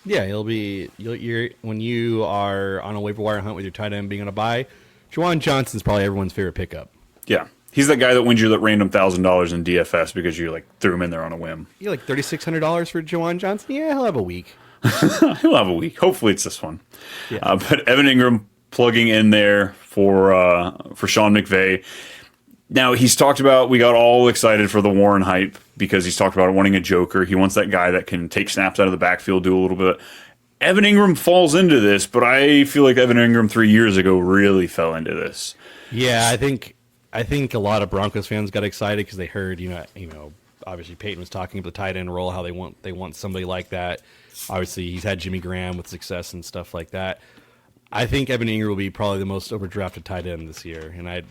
Yeah, when you are on a waiver wire hunt with your tight end being on a bye, Juwan Johnson's probably everyone's favorite pickup.
Yeah. He's that guy that wins you that random $1,000 in DFS because you threw him in there on a whim.
You like $3,600 for Juwan Johnson? Yeah, he'll have a week.
He'll have a week. Hopefully it's this one. Yeah. But Evan Ingram plugging in there for Sean McVay. Now, he's talked about, we got all excited for the Warren hype because he's talked about wanting a joker. He wants that guy that can take snaps out of the backfield, do a little bit. Evan Ingram falls into this, but I feel like Evan Ingram 3 years ago really fell into this.
Yeah, I think a lot of Broncos fans got excited because they heard, obviously Peyton was talking about the tight end role, how they want somebody like that. Obviously, he's had Jimmy Graham with success and stuff like that. I think Evan Ingram will be probably the most overdrafted tight end this year, and I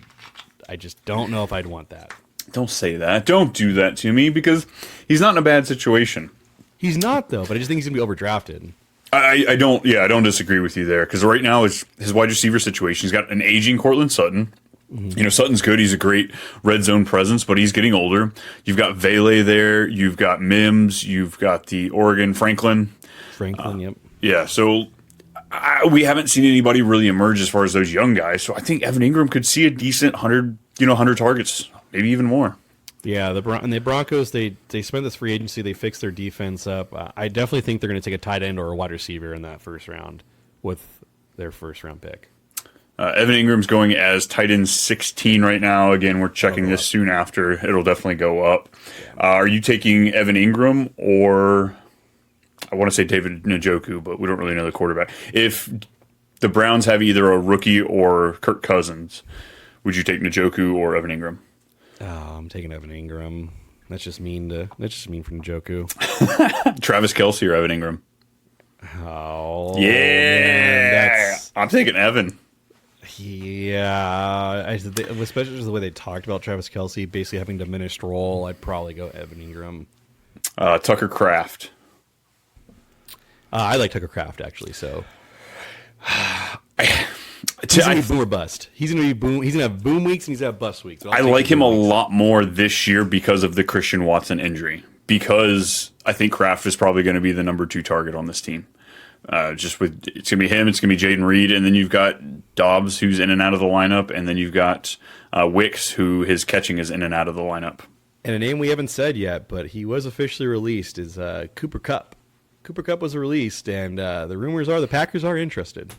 just don't know if I'd want that.
Don't say that. Don't do that to me because he's not in a bad situation.
He's not, though, but I just think he's going to be overdrafted.
I don't disagree with you there because right now his wide receiver situation, he's got an aging Cortland Sutton. Mm-hmm. Sutton's good. He's a great red zone presence, but he's getting older. You've got Vele there. You've got Mims. You've got the Oregon Franklin.
Yep.
Yeah, so we haven't seen anybody really emerge as far as those young guys. So I think Evan Ingram could see a decent 100 targets, maybe even more.
Yeah, the Broncos, they spent this free agency. They fixed their defense up. I definitely think they're going to take a tight end or a wide receiver in that first round with their first round pick.
Evan Ingram's going as tight end 16 right now. Again, we're checking this soon after. It'll definitely go up. Yeah. Are you taking Evan Ingram or I want to say David Njoku, but we don't really know the quarterback. If the Browns have either a rookie or Kirk Cousins, would you take Njoku or Evan Ingram?
Oh, I'm taking Evan Ingram. That's just mean for Njoku.
Travis Kelce or Evan Ingram?
Oh,
yeah. Man, I'm taking Evan.
Yeah, especially the way they talked about Travis Kelce basically having a diminished role, I'd probably go Evan Ingram.
Tucker Kraft.
I like Tucker Kraft actually. So he's gonna be boom or bust. He's gonna be boom. He's gonna have boom weeks and he's gonna have bust weeks. So
I like him a lot more this year because of the Christian Watson injury. because I think Kraft is probably going to be the number 2 target on this team. It's going to be him, it's going to be Jaden Reed, and then you've got Dobbs, who's in and out of the lineup, and then you've got Wicks, who his catching is in and out of the lineup.
And a name we haven't said yet, but he was officially released, is Cooper Kupp. Cooper Kupp was released, and the rumors are the Packers are interested.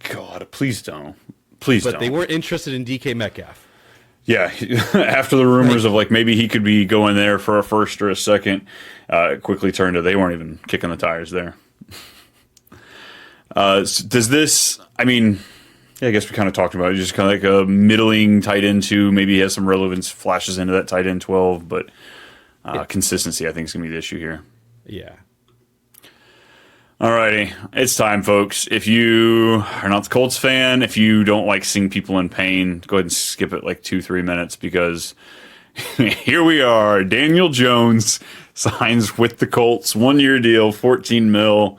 God, please don't. Please don't.
But they weren't interested in DK Metcalf.
Yeah, after the rumors of like maybe he could be going there for a first or a second, it quickly turned to they weren't even kicking the tires there. Does this, I mean, yeah, I guess we kind of talked about it, just kind of like a middling tight end 2, maybe he has some relevance, flashes into that tight end 12, but consistency I think is going to be the issue here.
Yeah.
Alrighty, it's time, folks. If you are not the Colts fan, if you don't like seeing people in pain, go ahead and skip it like 2-3 minutes because here we are. Daniel Jones signs with the Colts, 1-year deal, $14 million.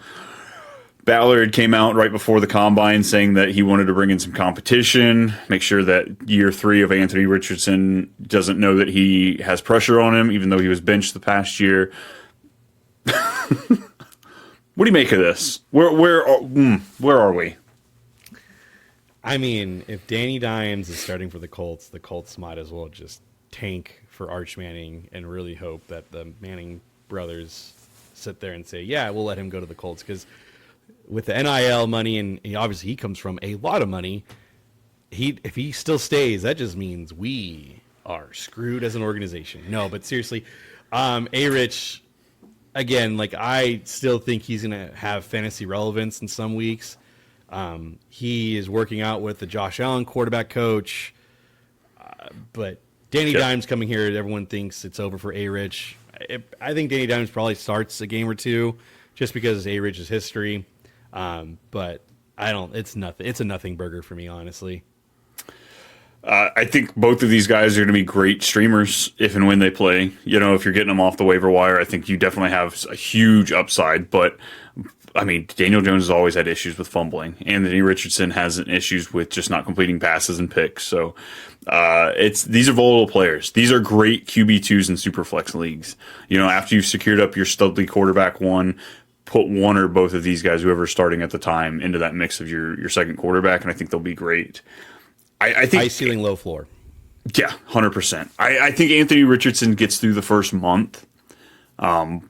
Ballard came out right before the combine saying that he wanted to bring in some competition, make sure that year 3 of Anthony Richardson doesn't know that he has pressure on him, even though he was benched the past year. What do you make of this? Where are we?
I mean, if Danny Dimes is starting for the Colts might as well just tank for Arch Manning and really hope that the Manning brothers sit there and say, yeah, we'll let him go to the Colts. Because with the NIL money, and obviously he comes from a lot of money, if he still stays, that just means we are screwed as an organization. No, but seriously, A-Rich... Again, like I still think he's going to have fantasy relevance in some weeks. He is working out with the Josh Allen quarterback coach. But Danny Dimes coming here, everyone thinks it's over for A-Rich. I think Danny Dimes probably starts a game or two just because A-Rich's history. But I don't. It's nothing. It's a nothing burger for me, honestly.
I think both of these guys are going to be great streamers if and when they play. You know, if you're getting them off the waiver wire, I think you definitely have a huge upside. But, I mean, Daniel Jones has always had issues with fumbling. Anthony Richardson has issues with just not completing passes and picks. So, these are volatile players. These are great QB2s in Superflex leagues. You know, after you've secured up your studly quarterback 1, put one or both of these guys, whoever's starting at the time, into that mix of your second quarterback, and I think they'll be great. I think
high ceiling, low floor.
Yeah, 100%. I think Anthony Richardson gets through the first month. The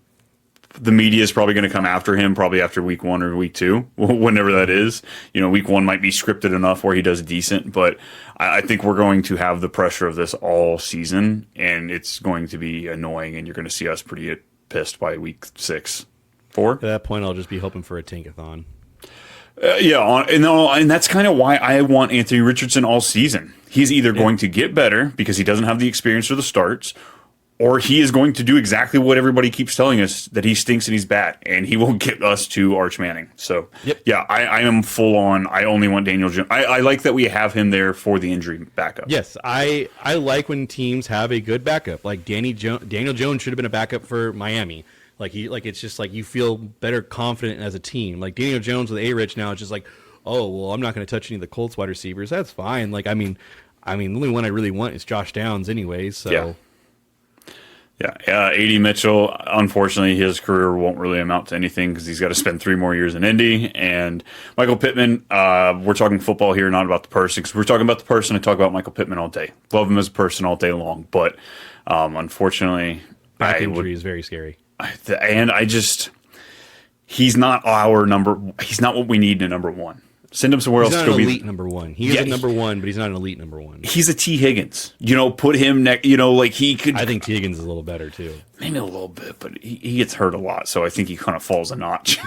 media is probably going to come after him probably after week 1 or week 2, whenever that is. You know, week 1 might be scripted enough where he does decent, but I think we're going to have the pressure of this all season, and it's going to be annoying, and you're going to see us pretty pissed by week 6, 4.
At that point, I'll just be hoping for a tankathon.
And that's kind of why I want Anthony Richardson all season. He's either going to get better because he doesn't have the experience for the starts, or he is going to do exactly what everybody keeps telling us, that he stinks and he's bad, and he will get us to Arch Manning. So, yeah, I am full on. I only want Daniel Jones. I like that we have him there for the injury backup.
Yes, I like when teams have a good backup. Like Daniel Jones should have been a backup for Miami. It's just like you feel better confident as a team. Like Daniel Jones with A-Rich now, it's just like, oh well, I'm not going to touch any of the Colts wide receivers. That's fine. Like I mean, the only one I really want is Josh Downs, anyways. So
yeah. A.D. Mitchell. Unfortunately, his career won't really amount to anything because he's got to spend 3 more years in Indy. And Michael Pittman. We're talking football here, not about the person. Because we're talking about the person, I talk about Michael Pittman all day. Love him as a person all day long. But unfortunately,
back injury is very scary.
And he's not he's not what we need in a number 1. Send him somewhere else to go be.
He's not an elite number 1. He is a number 1, but he's not an elite number 1.
He's a T. Higgins. You know, put him next, you know, like he could.
I think T. Higgins is a little better too.
Maybe a little bit, but he gets hurt a lot. So I think he kind of falls a notch.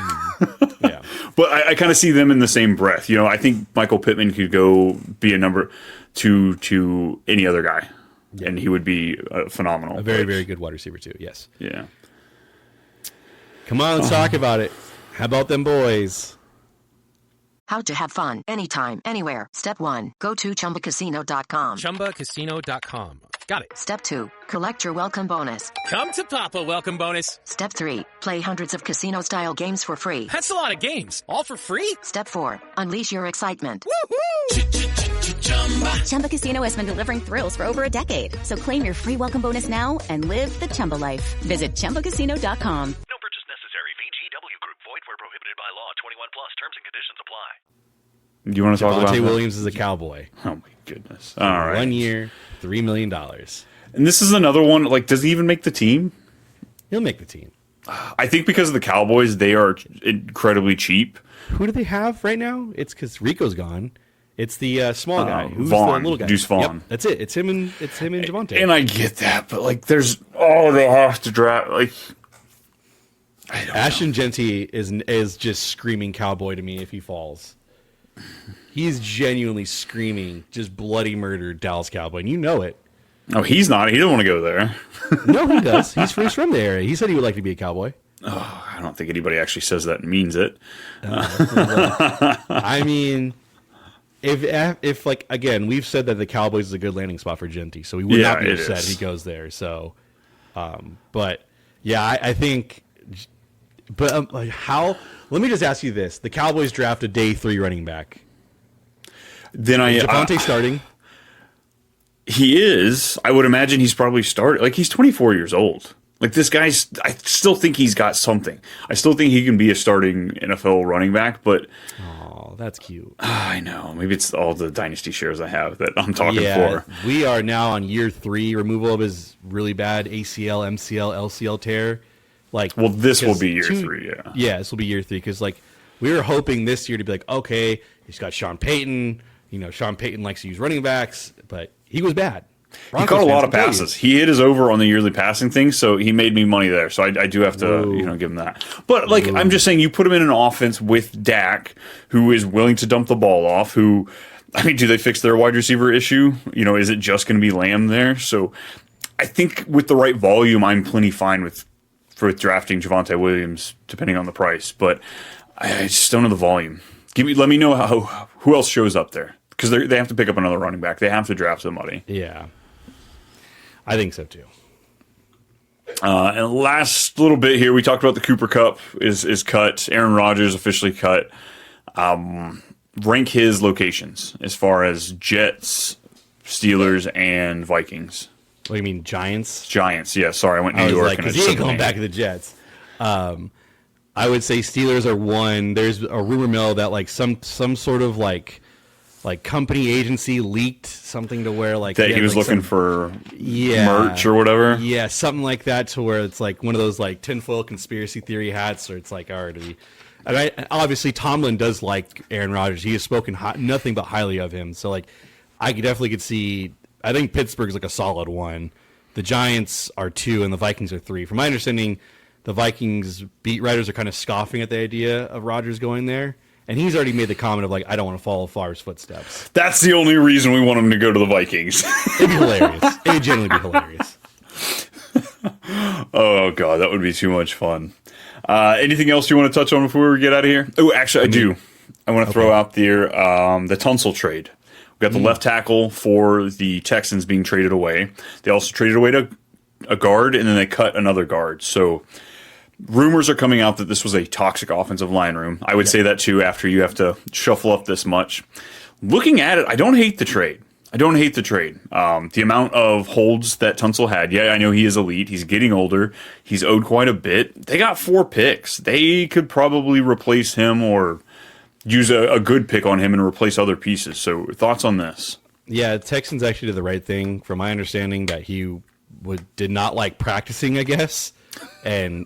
Yeah.
But I kind of see them in the same breath. You know, I think Michael Pittman could go be a number 2 to any other guy. Yeah. And he would be phenomenal.
A very, very good wide receiver too. Yes.
Yeah.
Come on, let's talk about it. How about them boys?
How to have fun anytime, anywhere. Step 1. Go to ChumbaCasino.com.
ChumbaCasino.com. Got it.
Step 2, collect your welcome bonus.
Come to Papa welcome bonus.
Step 3, play hundreds of casino-style games for free.
That's a lot of games. All for free?
Step 4, unleash your excitement.
Woohoo!
Chumba Casino has been delivering thrills for over a decade. So claim your free welcome bonus now and live the Chumba life. Visit ChumbaCasino.com.
No purchase necessary. VGW Group. Void where prohibited by law. 21 plus. Terms and conditions apply.
Do you want to talk about
Javonte
that?
Williams is a Cowboy.
Oh my goodness! All right,
1 year, $3 million.
And this is another one. Like, does he even make the team?
He'll make the team.
I think because of the Cowboys, they are incredibly cheap.
Who do they have right now? It's because Rico's gone. It's the small guy. Who's
Vaughn,
the little guy?
Deuce Vaughn.
Yep, that's it. It's him and Javonte.
And I get that, but like, they have to draft. Like,
Ashton Genty is just screaming Cowboy to me if he falls. He's genuinely screaming just bloody murder Dallas Cowboy, and you know it.
Oh, he's not. He doesn't want to go there.
No, he does. He's from the area. He said he would like to be a Cowboy.
Oh, I don't think anybody actually says that and means it.
I mean, if like, again, we've said that the Cowboys is a good landing spot for Genty, so we would not be upset if he goes there. So, but yeah, I think. But like, how? Let me just ask you this: the Cowboys draft a day 3 running back.
Then
Javonte starting.
He is. I would imagine he's probably started. Like, he's 24 years old. Like, this guy's. I still think he's got something. I still think he can be a starting NFL running back. But
oh, that's cute.
I know. Maybe it's all the dynasty shares I have that I'm talking for.
We are now on year 3 removal of his really bad ACL, MCL, LCL tear. Like,
well, this will be year 3. Yeah.
Yeah, this will be year 3 because like we were hoping this year to be like, okay, he's got Sean Payton. You know, Sean Payton likes to use running backs, but he was bad.
Broncos, he caught a lot of passes. He hit his over on the yearly passing thing, so he made me money there. So I do have to, give him that. But like, I'm just saying, you put him in an offense with Dak, who is willing to dump the ball off. Who, I mean, do they fix their wide receiver issue? You know, is it just going to be Lamb there? So I think with the right volume, I'm plenty fine for drafting Javonte Williams, depending on the price. But I just don't know the volume. Let me know who else shows up there. Because they have to pick up another running back. They have to draft somebody.
Yeah. I think so, too.
And last little bit here, we talked about the Cooper Kupp is cut. Aaron Rodgers officially cut. Rank his locations as far as Jets, Steelers, and Vikings.
What do you mean, Giants?
Giants, yeah. Sorry, I went New York.
Because he ain't going back to the Jets. I would say Steelers are 1. There's a rumor mill that like some sort of like company agency leaked something to where like
that he was looking for merch or whatever.
Yeah, something like that to where it's like one of those like tinfoil conspiracy theory hats, or it's like already. And obviously Tomlin does like Aaron Rodgers. He has spoken nothing but highly of him. So like I definitely could see. I think Pittsburgh's like a solid 1. The Giants are 2, and the Vikings are 3. From my understanding, the Vikings beat writers are kind of scoffing at the idea of Rodgers going there. And he's already made the comment of, like, I don't want to follow Favre's footsteps.
That's the only reason we want him to go to the Vikings.
It'd be hilarious. It would genuinely be hilarious.
Oh, God, that would be too much fun. Anything else you want to touch on before we get out of here? Oh, actually, I do. I want to throw out there the Tunsil trade. We got the left tackle for the Texans being traded away. They also traded away to a guard, and then they cut another guard. So rumors are coming out that this was a toxic offensive line room. I would say that too after you have to shuffle up this much. Looking at it, I don't hate the trade. The amount of holds that Tunsil had, yeah, I know he is elite. He's getting older. He's owed quite a bit. They got 4 picks. They could probably replace him or use a good pick on him and replace other pieces. So thoughts on this?
Yeah, Texans actually did the right thing. From my understanding, that he did not like practicing, I guess. And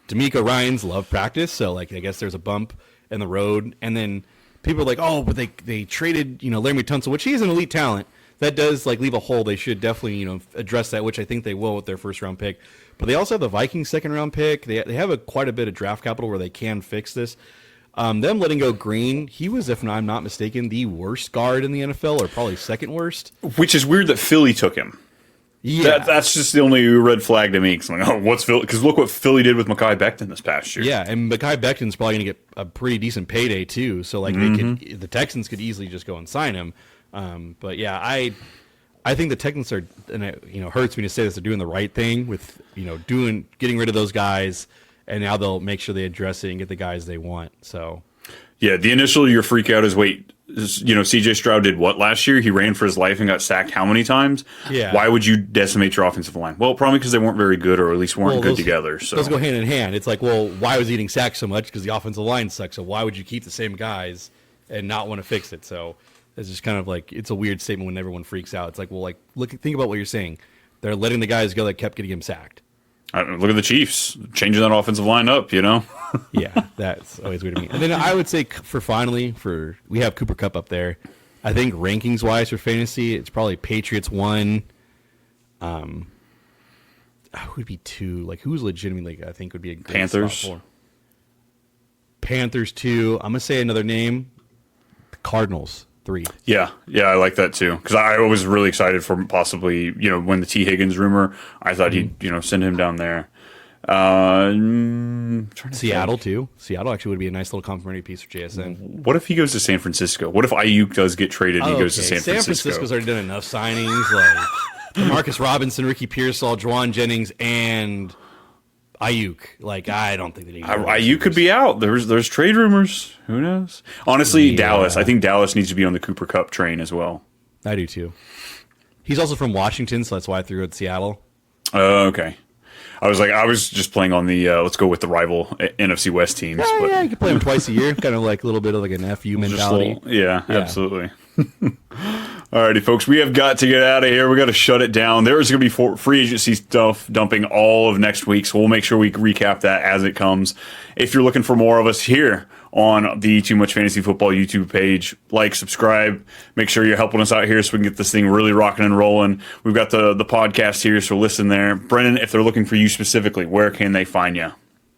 D'Amico Ryans love practice, so like I guess there's a bump in the road. And then people are like, oh, but they traded Laramie Tunsil, which he is an elite talent. That does like leave a hole. They should definitely address that, which I think they will with their first round pick. But they also have the Vikings second round pick. They have quite a bit of draft capital where they can fix this. Them letting go Green, he was, if I'm not mistaken, the worst guard in the NFL, or probably second worst.
Which is weird that Philly took him.
Yeah,
that's just the only red flag to me. Because I'm like, oh, what's Philly? Because look what Philly did with Mekhi Becton this past year.
Yeah, and Mekhi Becton's probably going to get a pretty decent payday too. So like the Texans could easily just go and sign him. But yeah, I I think the Texans are, and it hurts me to say this, they're doing the right thing with getting rid of those guys, and now they'll make sure they address it and get the guys they want. So
yeah, the initial your freak out is CJ Stroud did what last year? He ran for his life and got sacked how many times?
Yeah.
Why would you decimate your offensive line? Well, probably because they weren't very good, or at least weren't good together. So
those go hand in hand. It's like, well, why was he getting sacked so much? Because the offensive line sucks. So why would you keep the same guys and not want to fix it? So it's just kind of like, it's a weird statement when everyone freaks out. It's like, well, think about what you're saying. They're letting the guys go that kept getting him sacked.
Look at the Chiefs changing that offensive line up.
Yeah, that's always weird to me. And then I would say we have Cooper Kupp up there. I think rankings wise for fantasy, it's probably Patriots 1. Who would be 2? Like, who's legitimately I think would be a great
Panthers.
spot for? Panthers 2. I'm gonna say another name. The Cardinals 3.
Yeah, I like that too, because I was really excited for possibly when the T. Higgins rumor, I thought he'd send him down there.
Seattle too. Seattle actually would be a nice little complimentary piece for JSN.
What if he goes to San Francisco? What if Ayuk does get traded and he goes to San Francisco?
San Francisco's already done enough signings, like Marcus Robinson, Ricky Pearsall, Juwan Jennings, and Ayuk. Like, I don't think that
Ayuk could be out. There's trade rumors. Who knows? Honestly, Dallas. I think Dallas needs to be on the Cooper Kupp train as well.
I do too. He's also from Washington, so that's why I threw it Seattle.
Okay. I was just playing on the let's go with the rival NFC West teams.
Yeah, you can play them twice a year. Kind of like a little bit of like an FU mentality.
Yeah, absolutely. Alrighty, folks, we have got to get out of here. We got to shut it down. There's going to be free agency stuff dumping all of next week, so we'll make sure we recap that as it comes. If you're looking for more of us here on the Too Much Fantasy Football YouTube page, like, subscribe, make sure you're helping us out here so we can get this thing really rocking and rolling. We've got the podcast here, so listen there. Brennan, if they're looking for you specifically, where can they find you?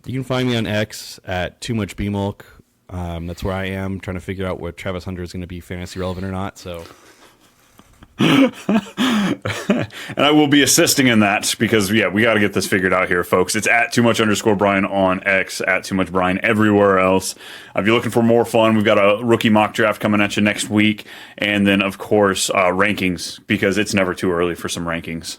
You can find me on X at Too Much BMilk. That's where I am, trying to figure out what Travis Hunter is going to be fantasy relevant or not. So,
and I will be assisting in that because we got to get this figured out here, folks. It's at @too_Brian on X, at @too_Brian everywhere else. If you're looking for more fun, we've got a rookie mock draft coming at you next week, and then of course rankings, because it's never too early for some rankings.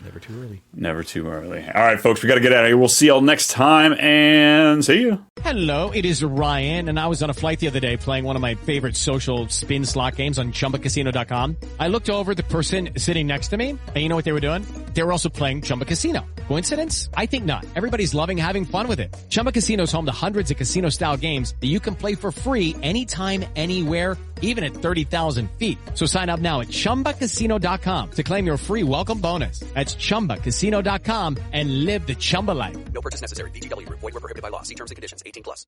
Never too early.
Never too early. All right, folks, we got to get out of here. We'll see y'all next time, and see you.
Hello, it is Ryan, and I was on a flight the other day playing one of my favorite social spin slot games on ChumbaCasino.com. I looked over at the person sitting next to me, and you know what they were doing? They were also playing Chumba Casino. Coincidence? I think not. Everybody's loving having fun with it. Chumba Casino is home to hundreds of casino-style games that you can play for free anytime, anywhere, even at 30,000 feet. So sign up now at ChumbaCasino.com to claim your free welcome bonus. That's ChumbaCasino.com and live the Chumba life.
No purchase necessary. VGW Group. Void where prohibited by law. See terms and conditions. 18+.